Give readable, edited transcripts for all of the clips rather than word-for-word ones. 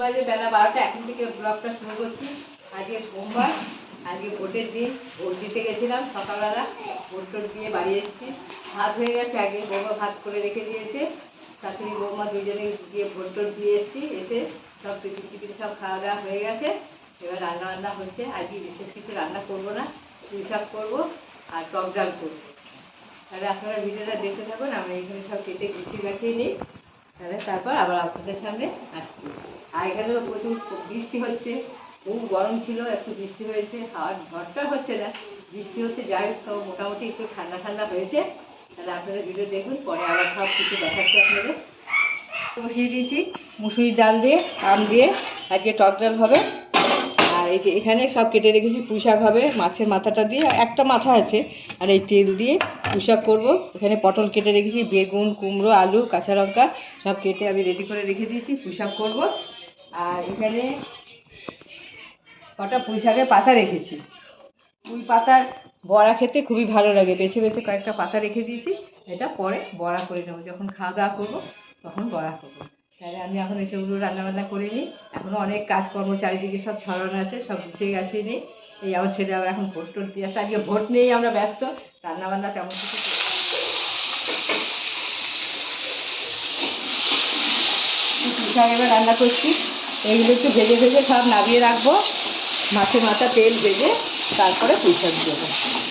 বাজে বেলা 12টা। এখন থেকে ব্লগটা শুরু করছি। আজকে সোমবার, আজকে ভোটের দিন। ভোট দিতে গেছিলাম সকালবেলা, ভোট টোট দিয়ে বাড়ি এসেছি। ভাত হয়ে গেছে, আগে বৌমা ভাত করে রেখে দিয়েছে। শাশুড়ি বৌমা দুজনে গিয়ে ভোট টোট দিয়ে এসেছি। এসে সব টিফিন টিফিন সব খাওয়া দাওয়া হয়ে গেছে। এবার রান্না বান্না হচ্ছে। আজকে বিশেষ কিছু রান্না করবো না, পুঁই শাক করবো আর টক ডাল করবো। তাহলে আপনারা ভিডিওটা দেখতে থাকুন। আমি এখানে সব কেটে গুছিয়ে নিই, তাহলে তারপর আবার আপনাদের সামনে আসছি। আর এখানে তো প্রচুর বৃষ্টি হচ্ছে, খুব গরম ছিল, একটু বৃষ্টি হয়েছে। আর ঝড়টা হচ্ছে না, বৃষ্টি হচ্ছে। যাই হোক, তো মোটামুটি একটু ঠান্ডা ঠান্ডা হয়েছে। তাহলে আপনারা ভিডিও দেখুন, পরে আবার সব কিছু দেখাচ্ছি আপনাদের। বসিয়ে দিয়েছি মুসুরির ডাল দিয়ে, আম দিয়ে আজকে টক ডাল হবে। আর এই যে এখানে সব কেটে রেখেছি, পুঁই শাক হবে মাছের মাথাটা দিয়ে, একটা মাথা আছে। আর এই তেল দিয়ে পুঁই শাক করবো। এখানে পটল কেটে রেখেছি, বেগুন, কুমড়ো, আলু, কাঁচা লঙ্কা সব কেটে আমি রেডি করে রেখে দিয়েছি, পুঁই শাক করবো। আর এখানে কটা পুঁই শাকের পাতা রেখেছি। পুঁই পাতার বড়া খেতে খুবই ভালো লাগে, বেছে বেছে কয়েকটা পাতা রেখে দিয়েছি। এটা পরে বড়া করে নেবো, যখন খাওয়া দাওয়া করবো তখন বড়া করবো। তাহলে আমি এখন এসবগুলো রান্নাবান্না করে নিই। এখনও অনেক কাজকর্ম চারিদিকে সব ছড়ানো আছে, সব গুছিয়ে গাছিয়ে নিই। এই আমার ছেলে আবার এখন ভোট টোট দিয়ে আসে। আজকে ভোট নিয়েই আমরা ব্যস্ত, রান্নাবান্না তেমন কিছু। পুঁই এবার রান্না করছি। এইগুলো একটু ভেজে ভেজে সব নামিয়ে রাখবো। মাছের মাথা তেল ভেজে তারপরে পুঁই শাক দেবো।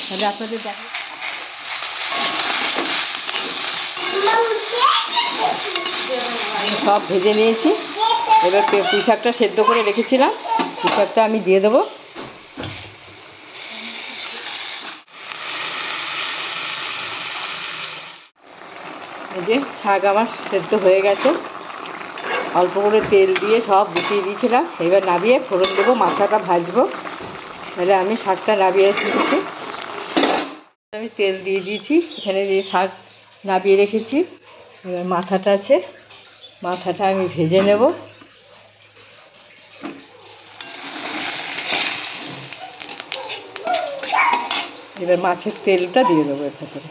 তাহলে আপনাদের দেখো, সব ভেজে নিয়েছি। এবার পুঁই শাকটা সেদ্ধ করে রেখেছিলাম, পুঁই শাকটা আমি দিয়ে দেবো। এই যে শাক আমার সেদ্ধ হয়ে গেছে, অল্প করে তেল দিয়ে সব গুছিয়ে দিয়েছিলাম। এবার নামিয়ে ফোড়ন দেবো, মাথাটা ভাজবো। তাহলে আমি শাকটা নামিয়ে রেখেছি, আমি তেল দিয়ে দিয়েছি। এখানে যে শাক নামিয়ে রেখেছি, এবার মাথাটা আছে, মাথাটা আমি ভেজে নেব। এবার মাছের তেলটা দিয়ে দেবো এর ভেতরে।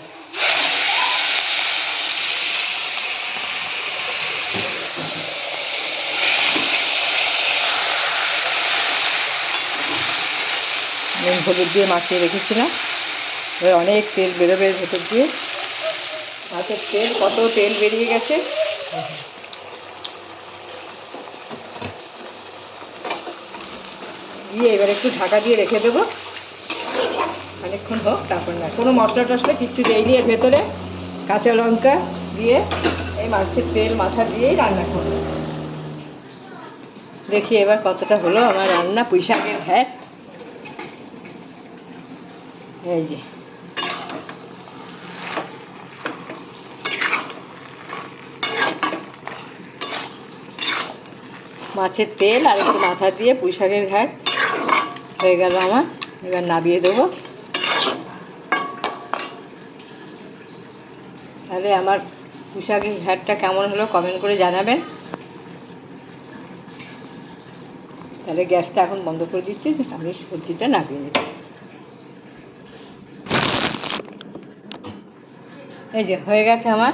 নুন হলুদ দিয়ে মাখিয়ে রেখেছিলাম। এবার অনেক তেল বেরোবে এর ভেতর দিয়ে। মাছের তেল, কত তেল বেরিয়ে গেছে। দিয়ে এবার একটু ঢাকা দিয়ে রেখে দেবো, অনেকক্ষণ হোক। তারপর না, কোনো মশলা টশলা কিচ্ছু দেয়নি এর ভেতরে। কাঁচা লঙ্কা দিয়ে এই মাছের তেল মাথা দিয়েই রান্না করবো। দেখি এবার কতটা হলো আমার রান্না, পুঁই শাকের ঘ্যাট। এই যে মাছের তেল আর একটু মাথা দিয়ে পুঁই শাকের ঘ্যাট হয়ে গেল আমার। এবার নামিয়ে দেবো। তাহলে আমার পুঁই শাকের ঘ্যাটটা কেমন হলো কমেন্ট করে জানাবেন। তাহলে গ্যাসটা এখন বন্ধ করে দিচ্ছি, আমি সবজিটা নামিয়ে নিচ্ছি। এই যে হয়ে গেছে আমার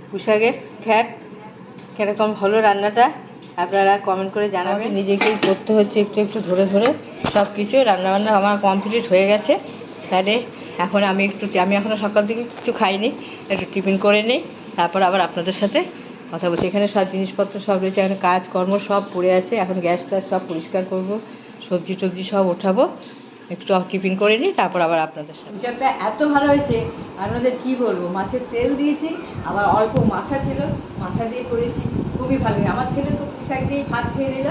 পুঁই শাকের ঘ্যাট। কীরকম হলো রান্নাটা আপনারা কমেন্ট করে জানাবেন। নিজেকেই করতে হচ্ছে একটু একটু ধরে ধরে সব কিছু। রান্নাবান্না আমার কমপ্লিট হয়ে গেছে। তাহলে এখন আমি এখনও সকাল থেকে কিছু খাইনি, একটু টিফিন করে নিই, তারপর আবার আপনাদের সাথে কথা বলছি। এখানে সব জিনিসপত্র সব রয়েছে, এখন কাজকর্ম সব পড়ে আছে। এখন গ্যাস ট্যাস সব পরিষ্কার করব, সবজি টবজি সব ওঠাবো, একটু টিফিন করে নিই, তারপর আবার আপনাদের সাথে। হিসাবটা এত ভালো হয়েছে, আপনাদের কি বলবো। মাছের তেল দিয়েছি, আবার অল্প মাথা ছিল, মাথা দিয়ে করেছি, খুবই ভালো। আমার ছেলে তো পুঁই শাক দিয়েই ভাত খেয়ে নিল,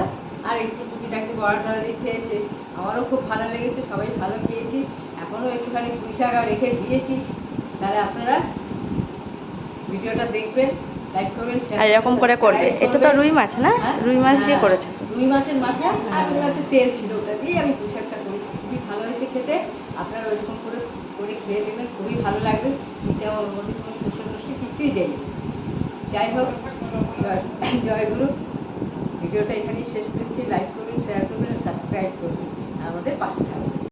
আর একটু টুকিটাকি বড়া টড়া দিয়ে খেয়েছে। আমারও খুব ভালো লেগেছে, সবাই ভালো খেয়েছি। এখনও একটুখানি পুঁই শাক রেখে দিয়েছি। তাহলে আপনারা ভিডিওটা দেখবেন, লাইক করবেন, আর এরকম করে করবে। এটা তো রুই মাছ না? রুই মাছ দিয়ে করেছে। রুই মাছের মাথা আর রুই মাছের তেল ছিল, ওটা দিয়ে আমি পুঁই শাকটা করেছি। খুবই ভালো হয়েছে খেতে। আপনারা ওইরকম করে করে খেয়ে দেবেন, খুবই ভালো লাগবে। কিন্তু ওর মধ্যে কোনো শস্য কিছুই দেয়নি। যাই হোক, জয়গুরু। ভিডিওটা এখানেই শেষ করছি। লাইক করবেন, শেয়ার করবেন, সাবস্ক্রাইব করবেন, আমাদের পাশে থাকবেন।